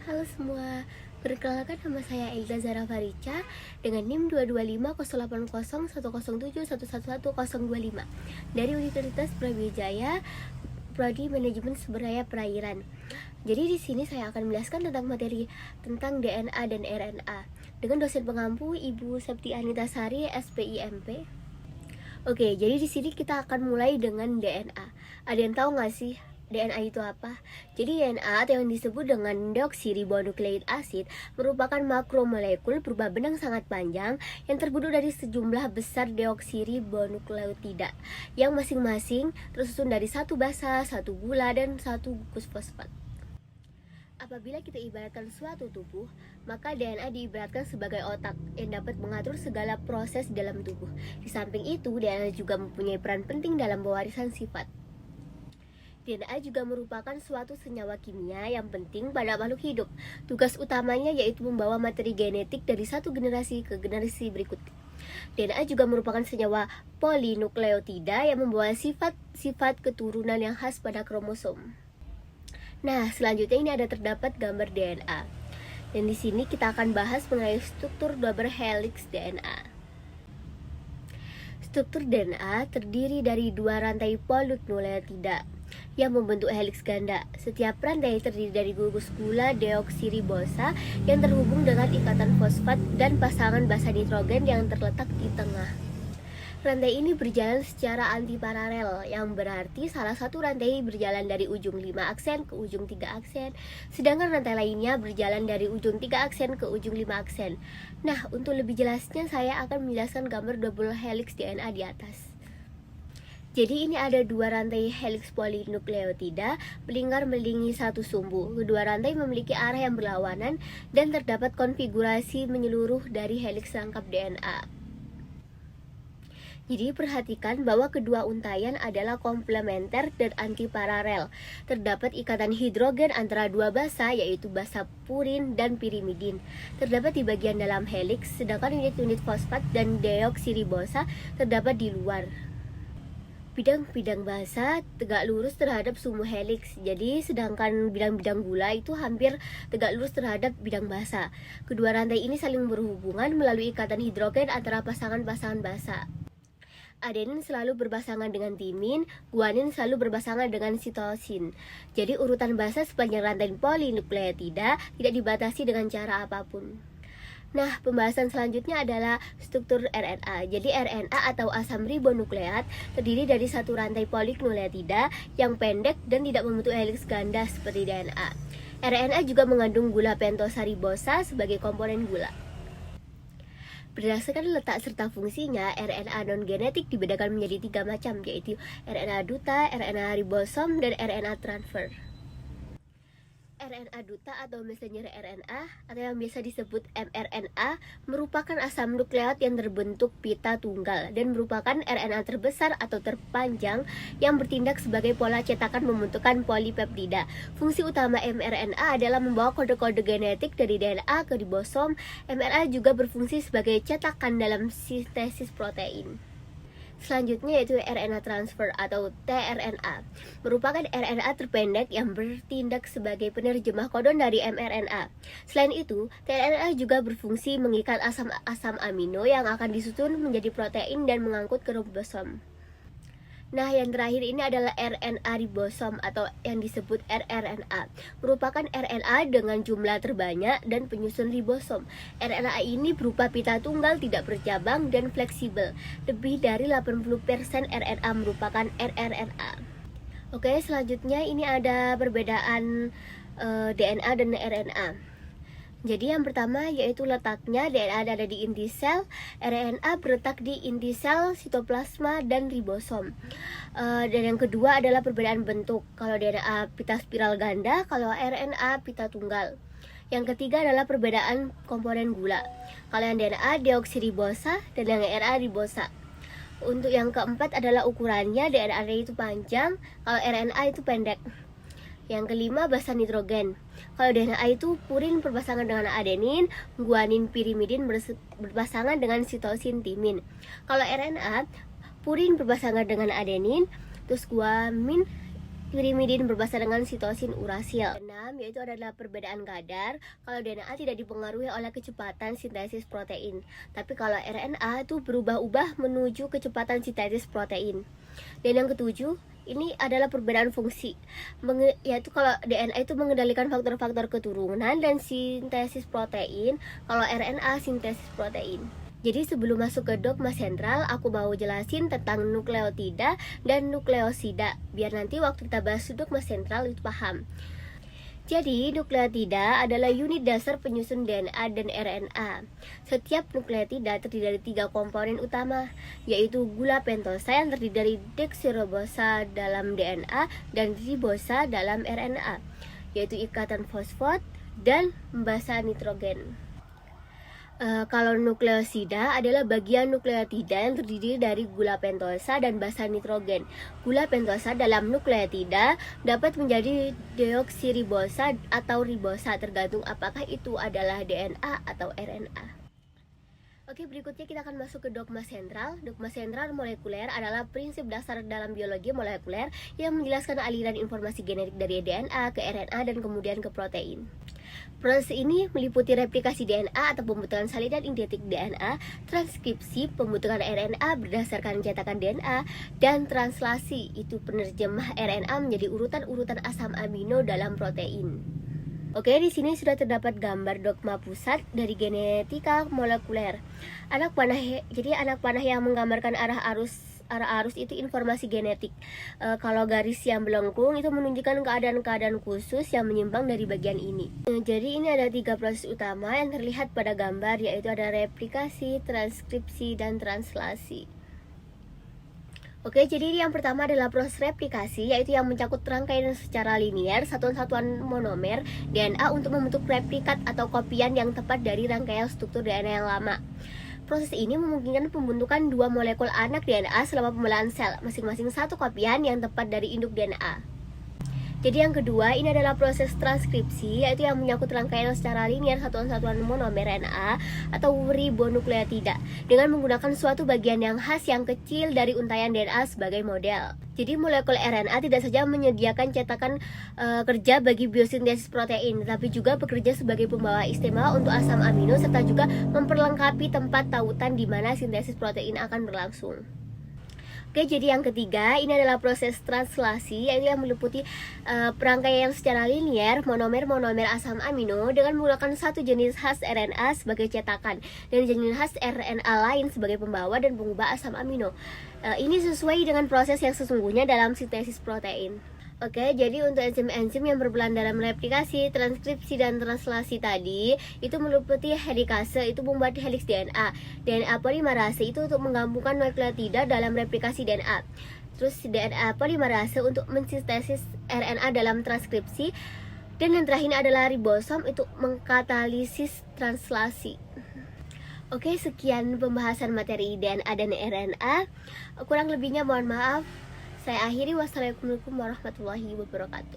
Halo semua, perkenalkan nama saya Elza Zara Farica dengan NIM 225080107111025 dari Universitas Brawijaya, Prodi Manajemen Sumber Daya Perairan. Jadi di sini saya akan menjelaskan tentang materi tentang DNA dan RNA dengan dosen pengampu Ibu Septi Anita Sari, SPIMP. Oke, jadi di sini kita akan mulai dengan DNA. Ada yang tahu nggak sih DNA itu apa? Jadi DNA atau yang disebut dengan deoksiribonukleik asid merupakan makromolekul berupa benang sangat panjang yang terbentuk dari sejumlah besar deoksiribonukleotida yang masing-masing tersusun dari satu basa, satu gula, dan satu gugus fosfat. Apabila kita ibaratkan suatu tubuh, maka DNA diibaratkan sebagai otak yang dapat mengatur segala proses dalam tubuh. Di samping itu, DNA juga mempunyai peran penting dalam pewarisan sifat. DNA juga merupakan suatu senyawa kimia yang penting pada makhluk hidup. Tugas utamanya yaitu membawa materi genetik dari satu generasi ke generasi berikutnya. DNA juga merupakan senyawa polinukleotida yang membawa sifat-sifat keturunan yang khas pada kromosom. Nah, selanjutnya ini ada terdapat gambar DNA. Dan di sini kita akan bahas mengenai struktur double helix DNA. Struktur DNA terdiri dari dua rantai polinukleotida yang membentuk heliks ganda. Setiap rantai terdiri dari gugus gula deoksiribosa yang terhubung dengan ikatan fosfat dan pasangan basa nitrogen yang terletak di tengah. Rantai ini berjalan secara antiparalel, yang berarti salah satu rantai berjalan dari ujung 5 aksen ke ujung 3 aksen, sedangkan rantai lainnya berjalan dari ujung 3 aksen ke ujung 5 aksen. Nah, untuk lebih jelasnya saya akan menjelaskan gambar double helix DNA di atas. Jadi ini ada dua rantai helix polinukleotida melingkar melilingi satu sumbu. Kedua rantai memiliki arah yang berlawanan dan terdapat konfigurasi menyeluruh dari helix rangkap DNA. Jadi perhatikan bahwa kedua untaian adalah komplementer dan antiparalel. Terdapat ikatan hidrogen antara dua basa, yaitu basa purin dan pirimidin. Terdapat di bagian dalam heliks, sedangkan unit-unit fosfat dan deoksiribosa terdapat di luar. Bidang-bidang basa tegak lurus terhadap sumbu heliks. Jadi sedangkan bidang-bidang gula itu hampir tegak lurus terhadap bidang basa. Kedua rantai ini saling berhubungan melalui ikatan hidrogen antara pasangan-pasangan basa. Adenin selalu berpasangan dengan timin, guanin selalu berpasangan dengan sitosin. Jadi urutan basa sepanjang rantai polinukleotida tidak dibatasi dengan cara apapun. Nah, pembahasan selanjutnya adalah struktur RNA. Jadi RNA atau asam ribonukleat terdiri dari satu rantai polinukleotida yang pendek dan tidak membentuk heliks ganda seperti DNA. RNA juga mengandung gula pentosaribosa sebagai komponen gula. Berdasarkan letak serta fungsinya, RNA non-genetik dibedakan menjadi 3 macam, yaitu RNA duta, RNA ribosom, dan RNA transfer. RNA duta atau messenger RNA atau yang biasa disebut mRNA merupakan asam nukleat yang terbentuk pita tunggal dan merupakan RNA terbesar atau terpanjang yang bertindak sebagai pola cetakan pembentukan polipeptida. Fungsi utama mRNA adalah membawa kode-kode genetik dari DNA ke ribosom. mRNA juga berfungsi sebagai cetakan dalam sintesis protein. Selanjutnya yaitu RNA transfer atau tRNA, merupakan RNA terpendek yang bertindak sebagai penerjemah kodon dari mRNA. Selain itu, tRNA juga berfungsi mengikat asam-asam amino yang akan disusun menjadi protein dan mengangkut ke ribosom. Nah, yang terakhir ini adalah RNA ribosom atau yang disebut rRNA. Merupakan RNA dengan jumlah terbanyak dan penyusun ribosom. RNA ini berupa pita tunggal tidak bercabang dan fleksibel. Lebih dari 80% RNA merupakan rRNA. Oke, selanjutnya ini ada perbedaan DNA dan RNA. Jadi yang pertama yaitu letaknya. DNA ada di inti sel, RNA berletak di inti sel, sitoplasma, dan ribosom. Dan yang kedua adalah perbedaan bentuk. Kalau DNA pita spiral ganda, kalau RNA pita tunggal. Yang ketiga adalah perbedaan komponen gula. Kalau yang DNA deoksiribosa dan yang RNA ribosa. Untuk yang keempat adalah ukurannya. DNA itu panjang, kalau RNA itu pendek. Yang kelima, basa nitrogen. Kalau DNA itu purin berpasangan dengan adenin, guanin pirimidin berpasangan dengan sitosin timin. Kalau RNA, purin berpasangan dengan adenin, terus guanin pirimidin berbasa dengan sitosin urasil. 6 yaitu adalah perbedaan kadar. Kalau DNA tidak dipengaruhi oleh kecepatan sintesis protein, tapi kalau RNA itu berubah-ubah menuju kecepatan sintesis protein. Dan yang ketujuh, ini adalah perbedaan fungsi, yaitu kalau DNA itu mengendalikan faktor-faktor keturunan dan sintesis protein, kalau RNA sintesis protein. Jadi sebelum masuk ke dogma sentral, aku mau jelasin tentang nukleotida dan nukleosida, biar nanti waktu kita bahas dogma sentral itu paham. Jadi, nukleotida adalah unit dasar penyusun DNA dan RNA. Setiap nukleotida terdiri dari 3 komponen utama, yaitu gula pentosa yang terdiri dari deoksiribosa dalam DNA dan ribosa dalam RNA, yaitu ikatan fosfat dan basa nitrogen. Kalau nukleosida adalah bagian nukleotida yang terdiri dari gula pentosa dan basa nitrogen. Gula pentosa dalam nukleotida dapat menjadi deoksiribosa atau ribosa tergantung apakah itu adalah DNA atau RNA. Oke, berikutnya kita akan masuk ke dogma sentral. Dogma sentral molekuler adalah prinsip dasar dalam biologi molekuler yang menjelaskan aliran informasi genetik dari DNA ke RNA dan kemudian ke protein. Proses ini meliputi replikasi DNA atau pembentukan salinan identik DNA, transkripsi pembentukan RNA berdasarkan cetakan DNA, dan translasi, itu penerjemah RNA menjadi urutan-urutan asam amino dalam protein. Oke, di sini sudah terdapat gambar dogma pusat dari genetika molekuler. Anak panah yang menggambarkan arah arus itu informasi genetik. Kalau garis yang melengkung itu menunjukkan keadaan-keadaan khusus yang menyimpang dari bagian ini. Jadi ini ada 3 proses utama yang terlihat pada gambar, yaitu ada replikasi, transkripsi, dan translasi. Oke, jadi yang pertama adalah proses replikasi, yaitu yang mencakup rangkaian secara linear satuan-satuan monomer DNA untuk membentuk replikat atau kopian yang tepat dari rangkaian struktur DNA yang lama. Proses ini memungkinkan pembentukan 2 molekul anak DNA selama pembelahan sel, masing-masing 1 kopian yang tepat dari induk DNA. Jadi yang kedua, ini adalah proses transkripsi, yaitu yang menyangkut rangkaian secara linear satuan-satuan monomer RNA atau ribonukleotida dengan menggunakan suatu bagian yang khas yang kecil dari untaian DNA sebagai model. Jadi molekul RNA tidak saja menyediakan cetakan kerja bagi biosintesis protein, tapi juga bekerja sebagai pembawa istimewa untuk asam amino serta juga memperlengkapi tempat tautan di mana sintesis protein akan berlangsung. Oke, jadi yang ketiga, ini adalah proses translasi, yaitu yang meliputi perangkaian secara linear monomer-monomer asam amino dengan menggunakan satu jenis khas RNA sebagai cetakan dan jenis khas RNA lain sebagai pembawa dan pengubah asam amino. Ini sesuai dengan proses yang sesungguhnya dalam sintesis protein. Oke, jadi untuk enzim-enzim yang berperan dalam replikasi, transkripsi, dan translasi tadi itu meliputi helikase, itu membuat heliks DNA. DNA polimerase itu untuk menggabungkan nukleotida dalam replikasi DNA. Terus DNA polimerase untuk mensintesis RNA dalam transkripsi. Dan yang terakhir adalah ribosom untuk mengkatalisis translasi. Oke, sekian pembahasan materi DNA dan RNA. Kurang lebihnya mohon maaf. Saya akhiri, wassalamualaikum warahmatullahi wabarakatuh.